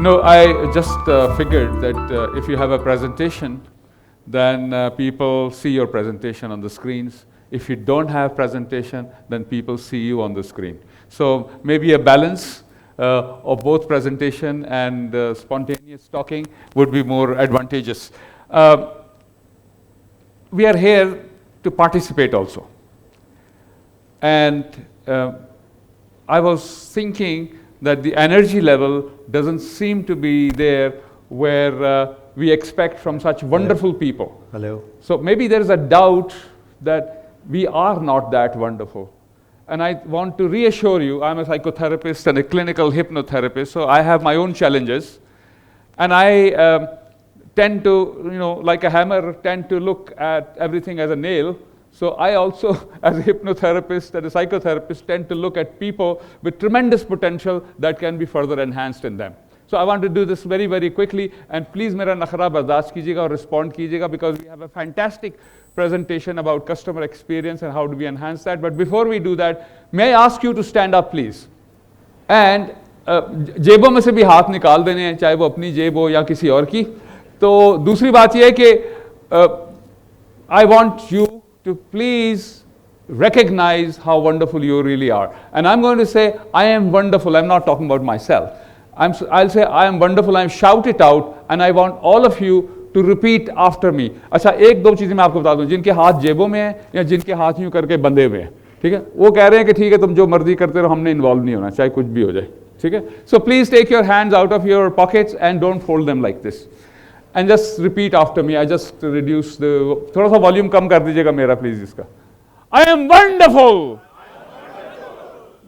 I just figured that if you have a presentation, then people see your presentation on the screens. If you don't have presentation, then people see you on the screen. So maybe a balance of both presentation and spontaneous talking would be more advantageous. We are here to participate also. And I was thinking that the energy level doesn't seem to be there where we expect from such wonderful people. Hello. So maybe there is a doubt that we are not that wonderful. And I want to reassure you, I'm a psychotherapist and a clinical hypnotherapist, so I have my own challenges. And I tend to, like a hammer, tend to look at everything as a nail. So I also, as a hypnotherapist and a psychotherapist, tend to look at people with tremendous potential that can be further enhanced in them. So I want to do this very, very quickly, and please mera nakhra bardasht kijiyega or respond kijiyega, because we have a fantastic presentation about customer experience and how do we enhance that. But before we do that, may I ask you to stand up, please? And जेबों में से भी हाथ निकाल देने हैं, चाहे वो अपनी जेब हो या किसी और की. तो दूसरी बात ये है कि I want you to please recognize how wonderful you really are. And I'm going to say, I am wonderful. I'm not talking about myself. I'll say, I am wonderful. I'll shout it out, and I want all of you to repeat after me. अच्छा, एक दो चीज़ें मैं आपको बता दूं, जिनके हाथ जेबों में हैं या जिनके हाथ यूं करके बंधे हुए हैं, ठीक है, वो कह रहे हैं कि ठीक है, तुम जो मर्जी करते रहो, हमने इन्वॉल्व नहीं होना, चाहे कुछ भी हो जाए, ठीक है. So please take your hands out of your pockets and don't fold them like this. And just repeat after me. I just reduce the, थोड़ा सा वॉल्यूम कम कर दीजिएगा मेरा प्लीज इसका. I am wonderful.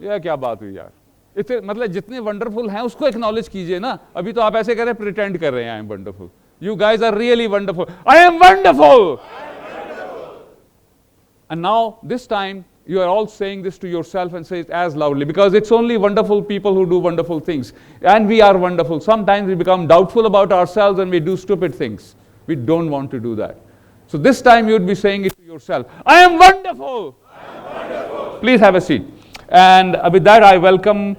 यह क्या बात हुई यार, इतने मतलब जितने वंडरफुल हैं उसको एक्नॉलेज कीजिए ना. अभी तो आप ऐसे कह रहे हैं, प्रिटेंड कर रहे हैं. I am wonderful. You guys are really wonderful. I am wonderful. And now this time you are all saying this to yourself and say it as loudly, because it's only wonderful people who do wonderful things. And we are wonderful. Sometimes we become doubtful about ourselves and we do stupid things. We don't want to do that. So this time you would be saying it to yourself. I am wonderful. I am wonderful. Please have a seat. And with that, I welcome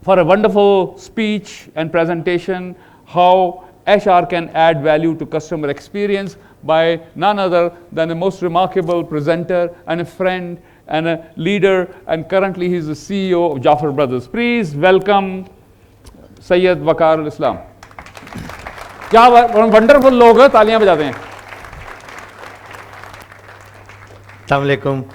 for a wonderful speech and presentation how HR can add value to customer experience by none other than the most remarkable presenter and a friend and a leader, and currently he's the CEO of Jaffer Brothers. Please welcome Syed Veqar al-Islam. क्या wonderful लोग हैं, तालियां बजाते हैं. Assalamu alaikum.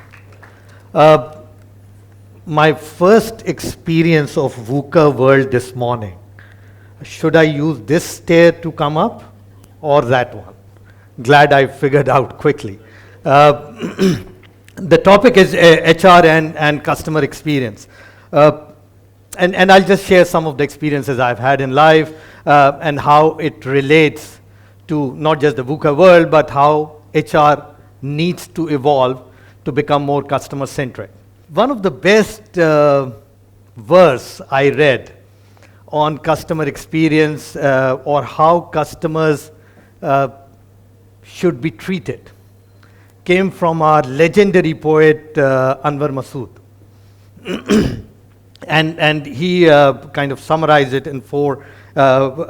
My first experience of VUCA world this morning. Should I use this stair to come up or that one? Glad I figured out quickly. The topic is HR and customer experience. And I'll just share some of the experiences I've had in life and how it relates to not just the VUCA world, but how HR needs to evolve to become more customer centric. One of the best verse I read on customer experience or how customers should be treated came from our legendary poet Anwar Masood. and he kind of summarized it in 4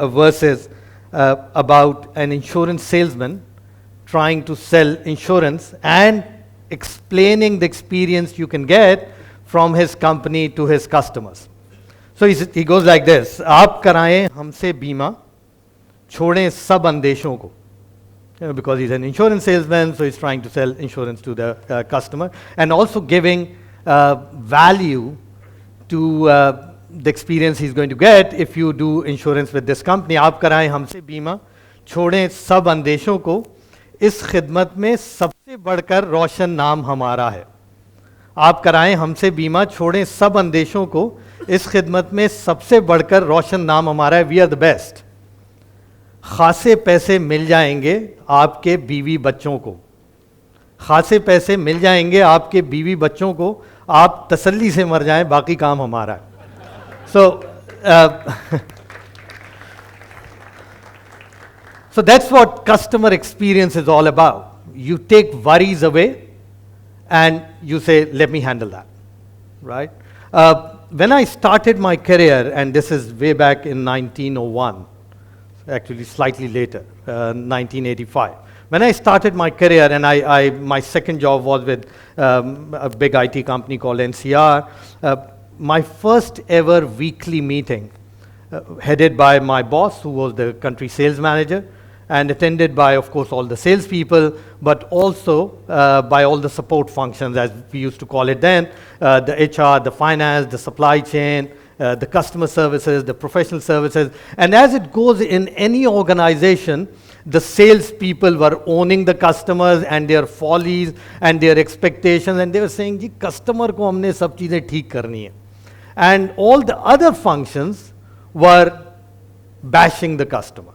verses about an insurance salesman trying to sell insurance and explaining the experience you can get from his company to his customers. So he goes like this: आप कराएं हमसे बीमा, छोड़ें सब अंदेशों को. Because he's an insurance salesman, so he's trying to sell insurance to the customer, and also giving value to the experience he's going to get if you do insurance with this company. आप कराएं हमसे बीमा, छोड़ें सब अंदेशों को, इस खिदमत में सबसे बढ़कर रोशन नाम हमारा है. आप कराएं हमसे बीमा, छोड़ें सब अंदेशों को, इस खिदमत में सबसे बढ़कर रोशन नाम हमारा है. We are the best. खासे पैसे मिल जाएंगे आपके बीवी बच्चों को, खासे पैसे मिल जाएंगे आपके बीवी बच्चों को, आप तसल्ली से मर जाएं, बाकी काम हमारा है. So that's what customer experience is all about. You take worries away and you say, let me handle that, right? when I started my career, and this is way back in 1901, actually slightly later, 1985. When I started my career, and my second job was with a big IT company called NCR, my first ever weekly meeting, headed by my boss, who was the country sales manager, and attended by, of course, all the salespeople, but also by all the support functions, as we used to call it then, the HR, the finance, the supply chain, the customer services, the professional services. And as it goes in any organization, the salespeople were owning the customers and their follies and their expectations, and they were saying, "Ji, customer ko humne sab cheezein theek karni hai." And all the other functions were bashing the customer.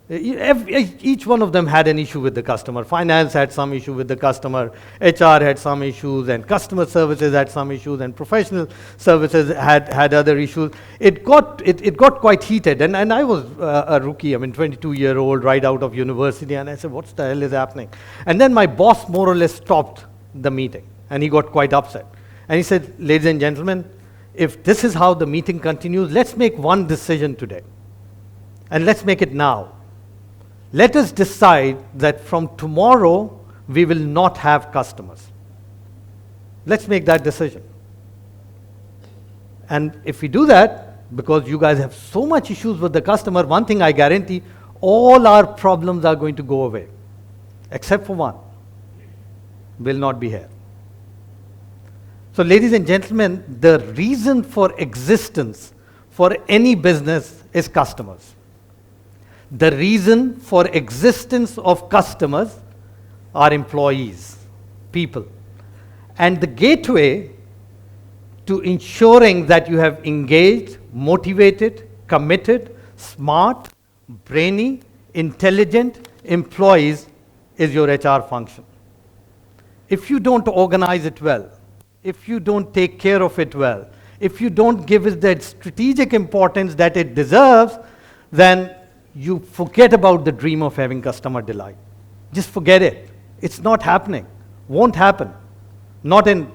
Each one of them had an issue with the customer. Finance had some issue with the customer, HR had some issues, and customer services had some issues, and professional services had other issues. It got quite heated, and I was a rookie, 22-year-old, right out of university, and I said, "What the hell is happening?" And then my boss more or less stopped the meeting, and he got quite upset. And he said, "Ladies and gentlemen, if this is how the meeting continues, let's make one decision today, and let's make it now. Let us decide that from tomorrow, we will not have customers. Let's make that decision. And if we do that, because you guys have so much issues with the customer, one thing I guarantee, all our problems are going to go away, except for one, will not be here." So ladies and gentlemen, the reason for existence for any business is customers. The reason for existence of customers are employees, people. And the gateway to ensuring that you have engaged, motivated, committed, smart, brainy, intelligent employees is your HR function. If you don't organize it well, if you don't take care of it well, if you don't give it that strategic importance that it deserves, then you forget about the dream of having customer delight. Just forget it. It's not happening. Won't happen. Not in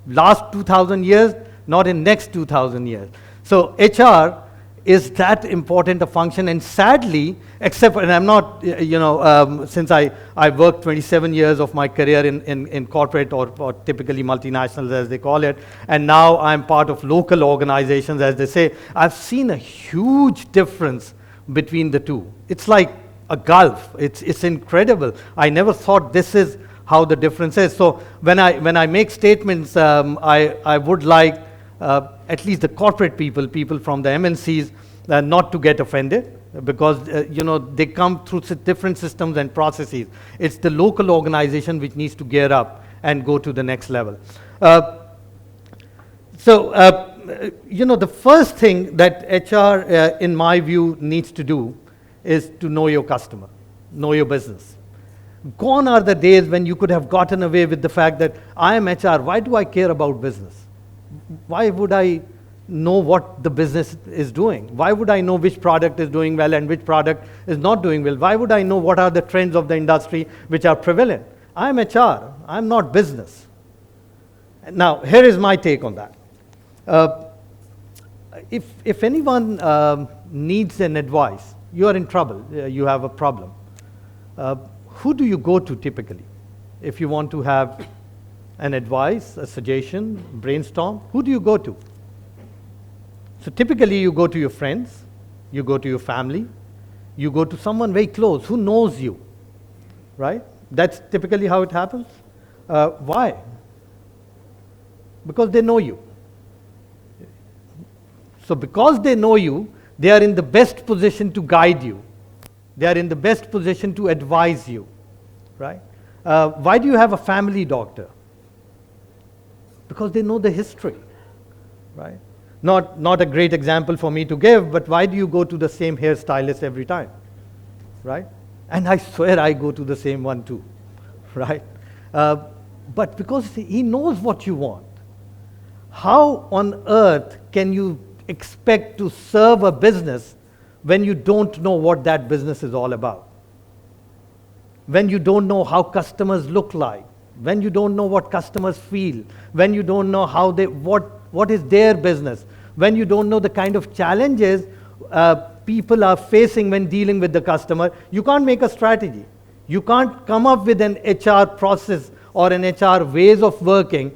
last 2,000 years, not in next 2,000 years. So HR is that important a function, and sadly, except, and I'm not, since I worked 27 years of my career in corporate or typically multinationals as they call it, and now I'm part of local organizations as they say, I've seen a huge difference between the two. It's like a gulf. It's incredible. I never thought this is how the difference is. So when I make statements, I would like at least the corporate people from the MNCs, not to get offended, because they come through different systems and processes. It's the local organization which needs to gear up and go to the next level. The first thing that HR, in my view, needs to do is to know your customer, know your business. Gone are the days when you could have gotten away with the fact that I am HR, why do I care about business? Why would I know what the business is doing? Why would I know which product is doing well and which product is not doing well? Why would I know what are the trends of the industry which are prevalent? I am HR, I'm not business. Now, here is my take on that. If anyone needs an advice, you are in trouble, you have a problem, who do you go to typically? If you want to have an advice, a suggestion, brainstorm, who do you go to? So typically you go to your friends, you go to your family, you go to someone very close who knows you, right? That's typically how it happens. Why? Because they know you. So because they know you, they are in the best position to guide you. They are in the best position to advise you, right? Why do you have a family doctor? Because they know the history, right? Not a great example for me to give, but why do you go to the same hairstylist every time, right? And I swear I go to the same one too, right? But because he knows what you want. How on earth can you expect to serve a business when you don't know what that business is all about? When you don't know how customers look like, when you don't know what customers feel, when you don't know how What is their business? When you don't know the kind of challenges people are facing when dealing with the customer, you can't make a strategy. You can't come up with an HR process or an HR ways of working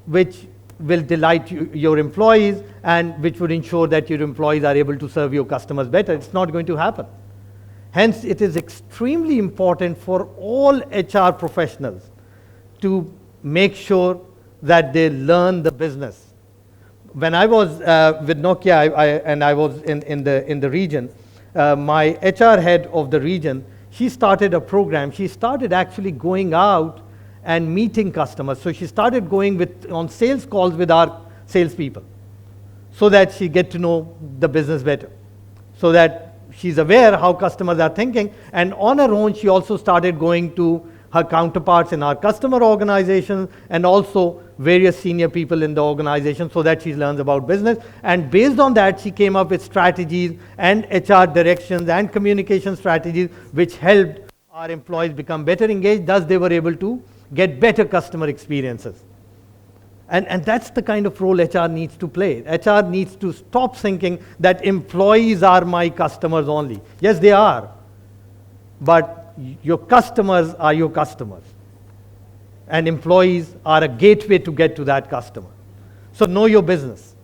which will delight your employees and which would ensure that your employees are able to serve your customers better. It's not going to happen. Hence, it is extremely important for all HR professionals to make sure that they learn the business. When I was with Nokia and I was in the region, my HR head of the region, she started a program. She started actually going out and meeting customers. So she started going on sales calls with our salespeople so that she get to know the business better, so that she's aware how customers are thinking. And on her own, she also started going to her counterparts in our customer organizations and also various senior people in the organization so that she learns about business. And based on that, she came up with strategies and HR directions and communication strategies which helped our employees become better engaged. Thus, they were able to get better customer experiences. And that's the kind of role HR needs to play. HR needs to stop thinking that employees are my customers only. Yes, they are. But your customers are your customers. And employees are a gateway to get to that customer. So know your business.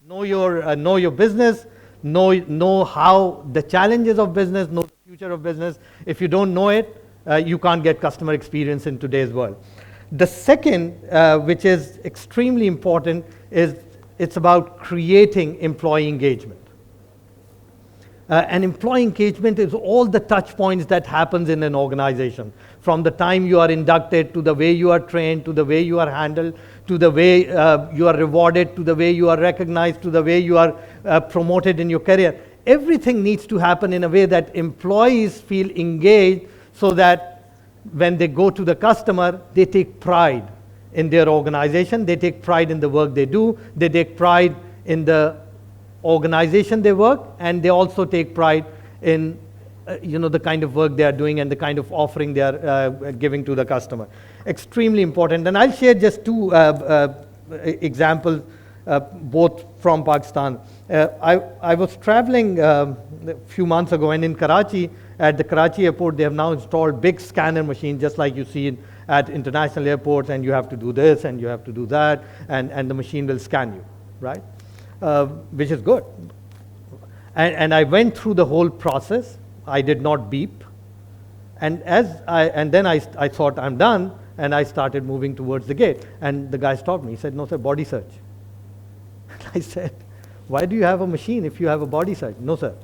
Know your business. Know how the challenges of business, know the future of business. If you don't know it, you can't get customer experience in today's world. The second, which is extremely important, is it's about creating employee engagement. And employee engagement is all the touch points that happens in an organization. From the time you are inducted, to the way you are trained, to the way you are handled, to the way you are rewarded, to the way you are recognized, to the way you are promoted in your career. Everything needs to happen in a way that employees feel engaged so that when they go to the customer, they take pride in their organization, they take pride in the work they do, they take pride in the organization they work, and they also take pride in the kind of work they are doing and the kind of offering they are giving to the customer. Extremely important. And I'll share just two examples, both from Pakistan. I was traveling a few months ago, and in Karachi, at the Karachi airport, they have now installed big scanner machines, just like you see at international airports, and you have to do this and you have to do that, and the machine will scan you, right? Which is good. And I went through the whole process. I did not beep. And then I thought, I'm done, and I started moving towards the gate. And the guy stopped me. He said, no, sir, body search. I said, why do you have a machine if you have a body search? No, sir.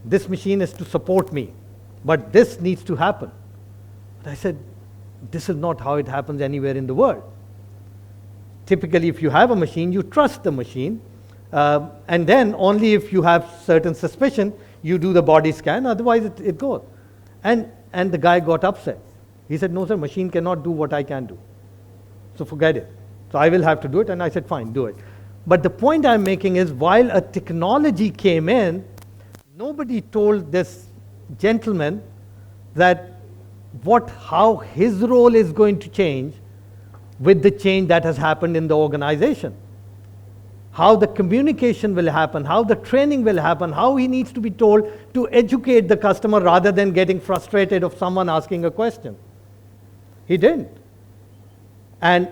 This machine is to support me, but this needs to happen. But I said, this is not how it happens anywhere in the world. Typically, if you have a machine, you trust the machine, and then only if you have certain suspicion, you do the body scan, otherwise it goes. And the guy got upset. He said, no, sir, machine cannot do what I can do. So forget it. So I will have to do it, and I said, fine, do it. But the point I'm making is, while a technology came in, nobody told this gentleman that how his role is going to change with the change that has happened in the organization. How the communication will happen, how the training will happen, how he needs to be told to educate the customer rather than getting frustrated of someone asking a question. He didn't. And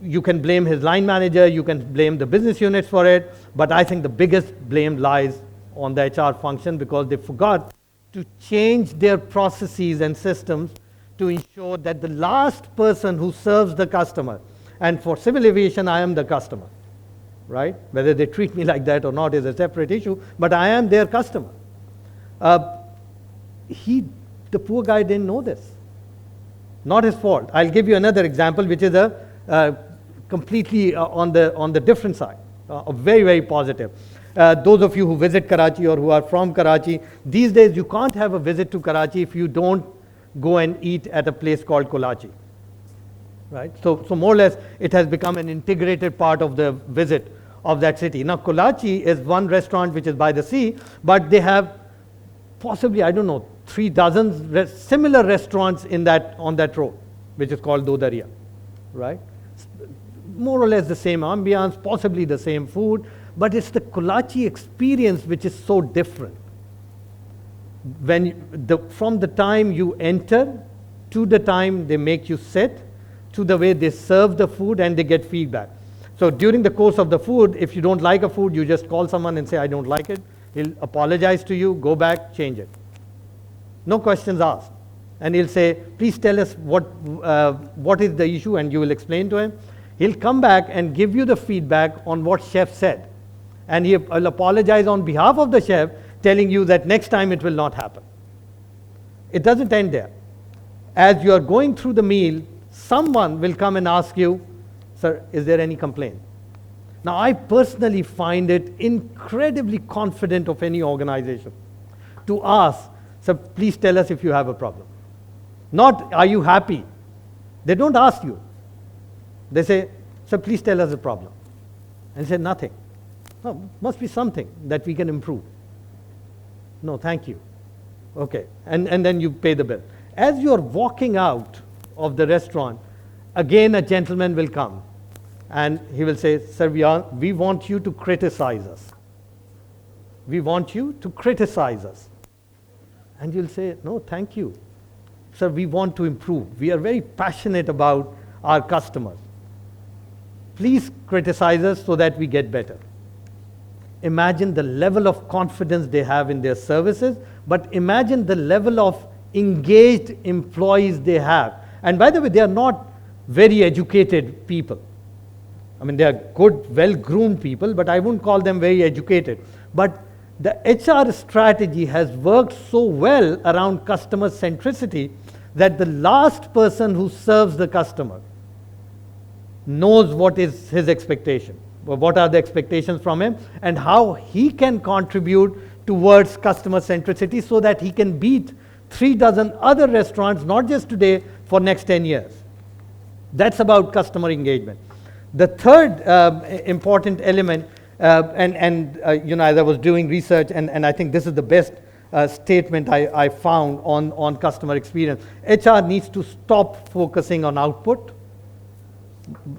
you can blame his line manager, you can blame the business units for it, but I think the biggest blame lies on the HR function, because they forgot to change their processes and systems to ensure that the last person who serves the customer, and for civil aviation, I am the customer, right? Whether they treat me like that or not is a separate issue, but I am their customer. The poor guy didn't know this. Not his fault. I'll give you another example, which is completely on the different side, very, very positive. Those of you who visit Karachi or who are from Karachi, these days you can't have a visit to Karachi if you don't go and eat at a place called Kolachi, right? So more or less, it has become an integrated part of the visit of that city. Now, Kolachi is one restaurant which is by the sea, but they have possibly, 3 dozen similar restaurants on that road, which is called Dodariya, right? more or less the same ambiance, possibly the same food, but it's the kolache experience which is so different. From the time you enter, to the time they make you sit, to the way they serve the food and they get feedback. So during the course of the food, if you don't like a food, you just call someone and say, I don't like it. He'll apologize to you, go back, change it. No questions asked. And he'll say, please tell us what is the issue, and you will explain to him. He'll come back and give you the feedback on what chef said. And he'll apologize on behalf of the chef, telling you that next time it will not happen. It doesn't end there. As you are going through the meal, someone will come and ask you, sir, is there any complaint? Now, I personally find it incredibly confident of any organization to ask, sir, please tell us if you have a problem. Not, are you happy? They don't ask you. They say, sir, please tell us the problem. And say, nothing. No, must be something that we can improve. No, thank you. Okay, and then you pay the bill. As you're walking out of the restaurant, again a gentleman will come and he will say, sir, we want you to criticize us. We want you to criticize us. And you'll say, no, thank you. Sir, we want to improve. We are very passionate about our customers. Please criticize us so that we get better. Imagine the level of confidence they have in their services, but imagine the level of engaged employees they have. And by the way, they are not very educated people. I mean, they are good, well-groomed people, but I wouldn't call them very educated. But the HR strategy has worked so well around customer centricity that the last person who serves the customer knows what is his expectation, what are the expectations from him, and how he can contribute towards customer centricity so that he can beat 36 other restaurants, not just today, for next 10 years. That's about customer engagement. The third important element, as I was doing research, and I think this is the best statement I found on customer experience. HR needs to stop focusing on output,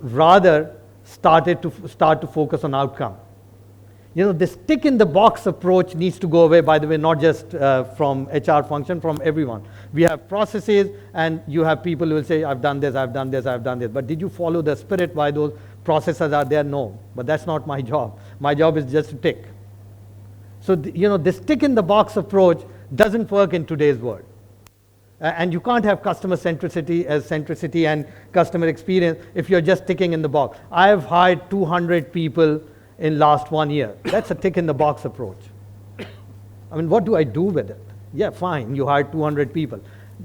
rather start to focus on outcome. This tick in the box approach needs to go away, by the way, not just from HR function, from everyone. We have processes, and you have people who will say, I've done this, I've done this, I've done this. But did you follow the spirit why those processes are there? No. But that's not my job. My job is just to tick. So, this tick in the box approach doesn't work in today's world. And you can't have customer centricity and customer experience if you're just ticking in the box. I have hired 200 people in last 1 year. That's a tick in the box approach. I mean, what do I do with it? Yeah, fine, you hired 200 people.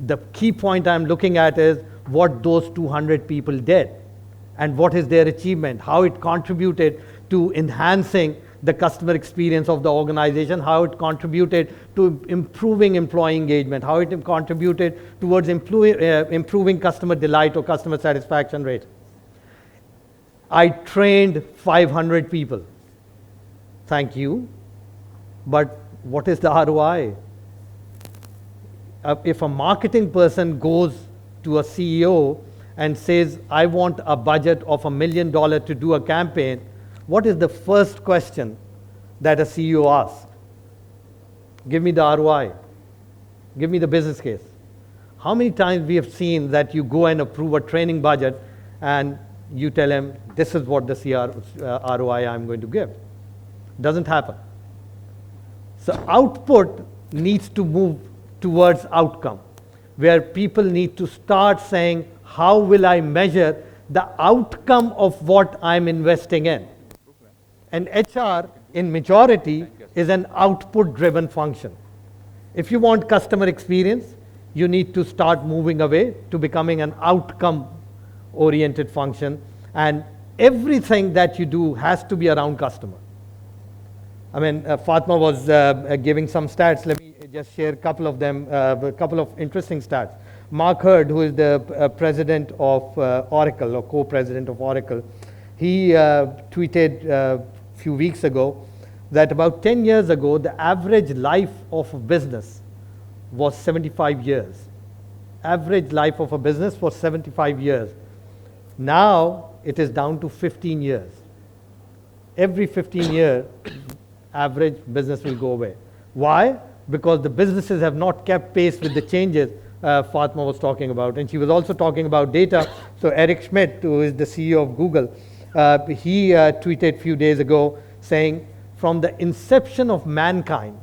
The key point I'm looking at is what those 200 people did and what is their achievement, how it contributed to enhancing the customer experience of the organization, how it contributed to improving employee engagement, how it contributed towards improving customer delight or customer satisfaction rate. I trained 500 people. Thank you. But what is the ROI? If a marketing person goes to a CEO and says, I want a budget of $1 million to do a campaign, what is the first question that a CEO asks? Give me the ROI. Give me the business case. How many times we have seen that you go and approve a training budget and you tell him, this is what the ROI I'm going to give. Doesn't happen. So output needs to move towards outcome, where people need to start saying, how will I measure the outcome of what I'm investing in? And HR, in majority, is an output-driven function. If you want customer experience, you need to start moving away to becoming an outcome-oriented function, and everything that you do has to be around customer. I mean, Fatma was giving some stats. Let me just share a couple of them, a couple of interesting stats. Mark Hurd, who is the president of Oracle, or co-president of Oracle, he tweeted a few weeks ago that about 10 years ago, the average life of a business was 75 years. Average life of a business was 75 years. Now, it is down to 15 years. Every 15 years, average business will go away. Why? Because the businesses have not kept pace with the changes Fatma was talking about. And she was also talking about data. So Eric Schmidt, who is the CEO of Google, he tweeted a few days ago saying, from the inception of mankind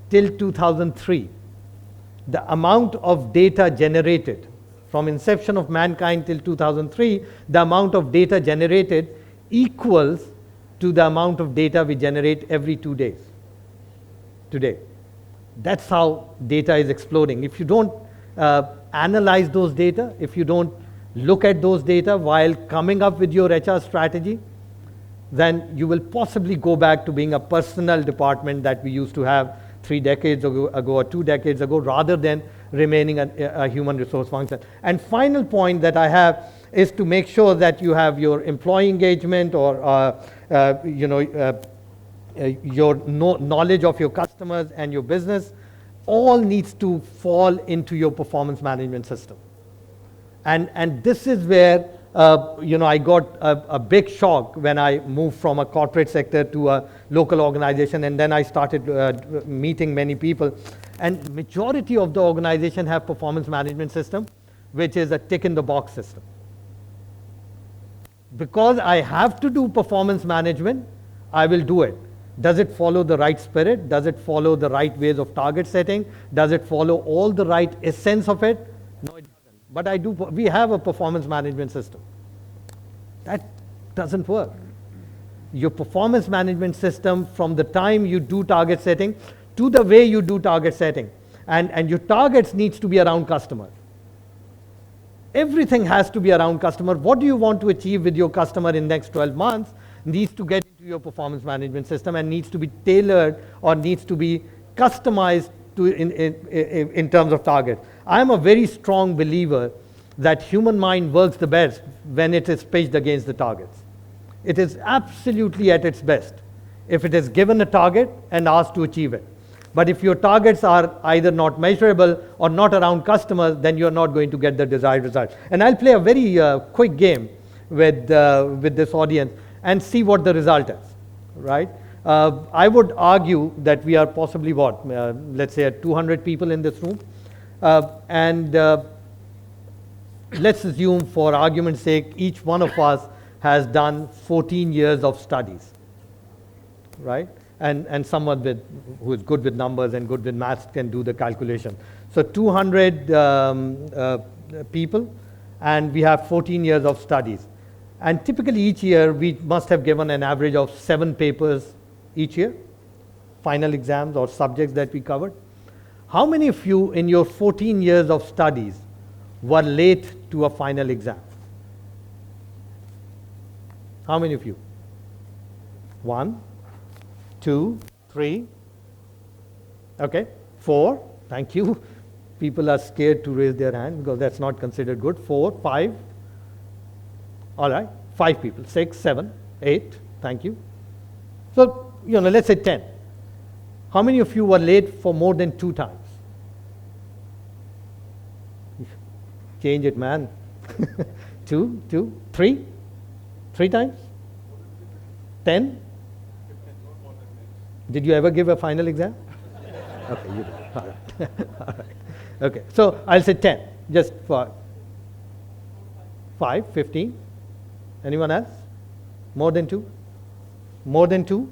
till 2003, the amount of data generated, from inception of mankind till 2003, the amount of data generated equals to the amount of data we generate every 2 days today. That's how data is exploding. If you don't analyze those data, if you don't look at those data while coming up with your HR strategy, then you will possibly go back to being a personnel department that we used to have 3 decades ago or 2 decades ago, rather than remaining a human resource function. And final point that I have is to make sure that you have your employee engagement or your knowledge of your customers and your business all needs to fall into your performance management system. And this is where I got a big shock when I moved from a corporate sector to a local organization, and then I started meeting many people. And majority of the organization have performance management system, which is a tick in the box system. Because I have to do performance management, I will do it. Does it follow the right spirit? Does it follow the right ways of target setting? Does it follow all the right essence of it? No, it doesn't. But we have a performance management system. That doesn't work. Your performance management system, from the time you do target setting to the way you do target setting, and your targets needs to be around customer. Everything has to be around customer. What do you want to achieve with your customer in the next 12 months needs to get into your performance management system and needs to be tailored or needs to be customized to in terms of target. I am a very strong believer that human mind works the best when it is pitched against the targets. It is absolutely at its best if it is given a target and asked to achieve it. But if your targets are either not measurable or not around customers, then you're not going to get the desired result. And I'll play a very quick game with this audience and see what the result is, right? I would argue that we are possibly let's say 200 people in this room. Let's assume, for argument's sake, each one of us has done 14 years of studies, right? And someone who is good with numbers and good with maths can do the calculation. So 200 people, and we have 14 years of studies. And typically each year we must have given an average of 7 papers each year, final exams or subjects that we covered. How many of you in your 14 years of studies were late to a final exam? How many of you? 1, 2, 3, okay, 4, thank you. People are scared to raise their hand because that's not considered good. 4, 5, all right, 5 people, 6, 7, 8, thank you. So, let's say 10. How many of you were late for more than 2 times? Change it, man. 2, 3? 3 times? 10? Did you ever give a final exam? Okay, you did. All right. All right. Okay, so I'll say 10, just for 5, 15. Anyone else? More than 2? More than 2?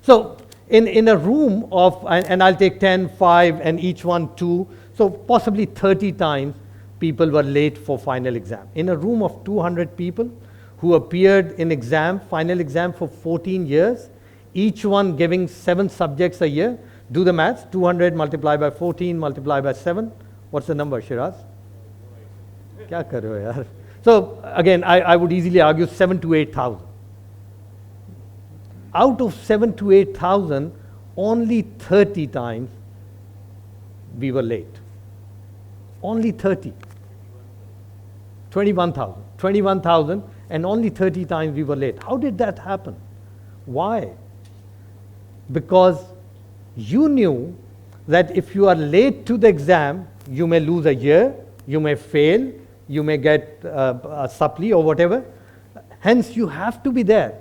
So in a room of, and I'll take 10, 5, and each one 2, so possibly 30 times people were late for final exam. In a room of 200 people who appeared in final exam for 14 years, each one giving 7 subjects a year. Do the maths, 200 multiplied by 14 multiplied by 7. What's the number, Shiraz? Kya kar rahe ho yaar? So again, I would easily argue 7 to 8,000. Out of 7 to 8,000, only 30 times we were late. Only 30. 21,000. 21,000 and only 30 times we were late. How did that happen? Why? Because you knew that if you are late to the exam, you may lose a year, you may fail, you may get a supply or whatever. Hence, you have to be there.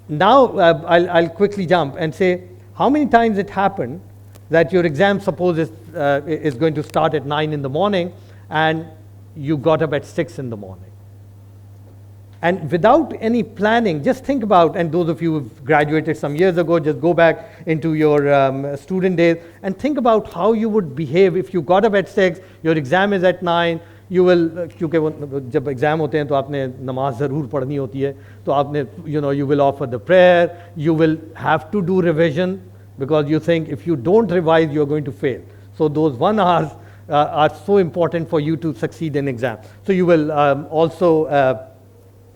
Now, I'll quickly jump and say how many times it happened that your exam, suppose, is going to start at 9 in the morning and you got up at 6 in the morning. And without any planning, just think about, and those of you who've graduated some years ago, just go back into your student days and think about how you would behave if you got up at 6, your exam is at 9, you will, क्योंकि वो जब exam होते हैं तो आपने नमाज ज़रूर पढ़नी होती है, तो आपने, you will offer the prayer, you will have to do revision, because you think if you don't revise, you're going to fail. So those 1 hours are so important for you to succeed in exam. So you will also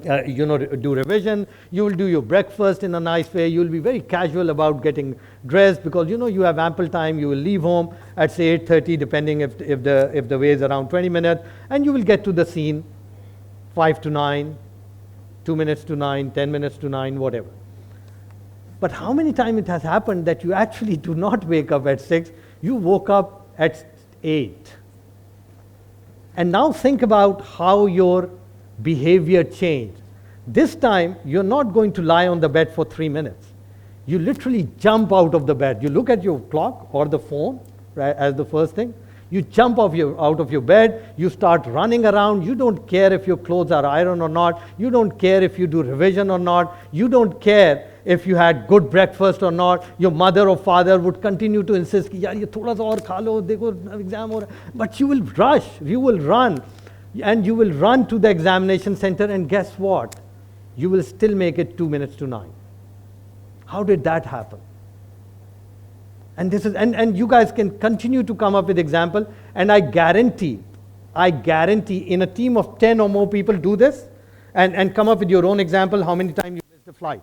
do revision, you will do your breakfast in a nice way, you will be very casual about getting dressed, because you have ample time, you will leave home at say 8:30, depending if the way is around 20 minutes, and you will get to the scene 5 to 9, 2 minutes to 9, 10 minutes to 9, whatever. But how many times it has happened that you actually do not wake up at 6, you woke up at 8. And now think about how your behavior changed. This time, you're not going to lie on the bed for 3 minutes. You literally jump out of the bed. You look at your clock or the phone, right, as the first thing. You jump out of your bed. You start running around. You don't care if your clothes are ironed or not. You don't care if you do revision or not. You don't care if you had good breakfast or not. Your mother or father would continue to insist, yaar, ye thoda sa aur kha lo, dekho exam ho raha. But you will rush. You will run. And you will run to the examination center, and guess what? You will still make it 2 minutes to 9. How did that happen? And this is, and you guys can continue to come up with example, and I guarantee in a team of 10 or more people do this, and come up with your own example, how many times you missed the flight.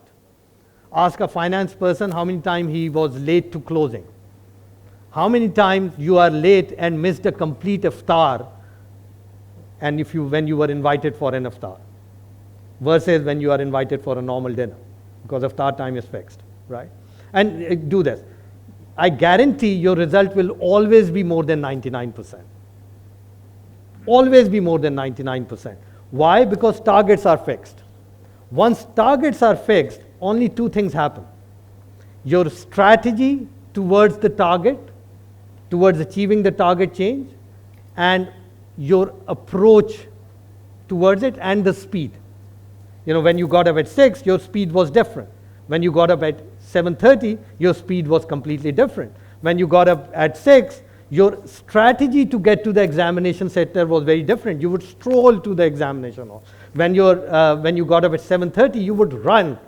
Ask a finance person how many times he was late to closing. How many times you are late and missed a complete iftar, and when you were invited for an iftar, versus when you are invited for a normal dinner, because iftar time is fixed, right? And do this. I guarantee your result will always be more than 99%. Always be more than 99%. Why? Because targets are fixed. Once targets are fixed, only 2 things happen. Your strategy towards the target, towards achieving the target change, and your approach towards it, and the speed. When you got up at 6, your speed was different. When you got up at 7:30, your speed was completely different. When you got up at 6, your strategy to get to the examination center was very different. You would stroll to the examination hall. When you got up at 7:30, you would run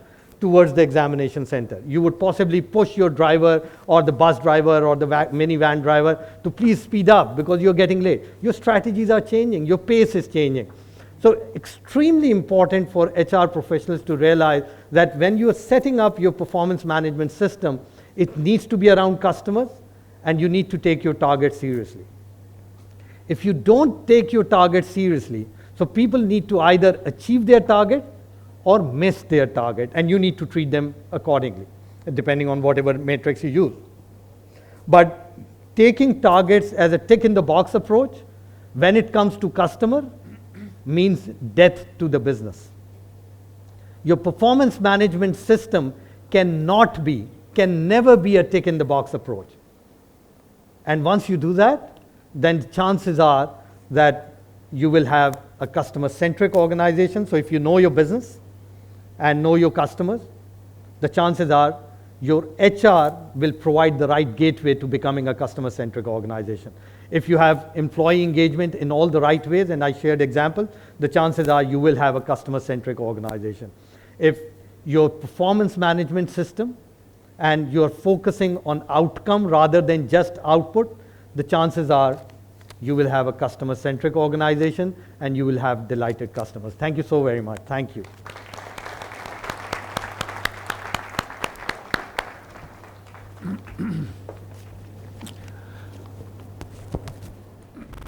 towards the examination center. You would possibly push your driver or the bus driver or the minivan driver to please speed up because you're getting late. Your strategies are changing. Your pace is changing. So extremely important for HR professionals to realize that when you are setting up your performance management system, it needs to be around customers, and you need to take your target seriously. If you don't take your target seriously, so people need to either achieve their target or miss their target, and you need to treat them accordingly, depending on whatever matrix you use. But taking targets as a tick in the box approach, when it comes to customer, means death to the business. Your performance management system can never be a tick in the box approach. And once you do that, then chances are that you will have a customer-centric organization. So if you know your business and know your customers, the chances are your HR will provide the right gateway to becoming a customer-centric organization. If you have employee engagement in all the right ways, and I shared example, the chances are you will have a customer-centric organization. If your performance management system and you're focusing on outcome rather than just output, the chances are you will have a customer-centric organization and you will have delighted customers. Thank you so very much. Thank you.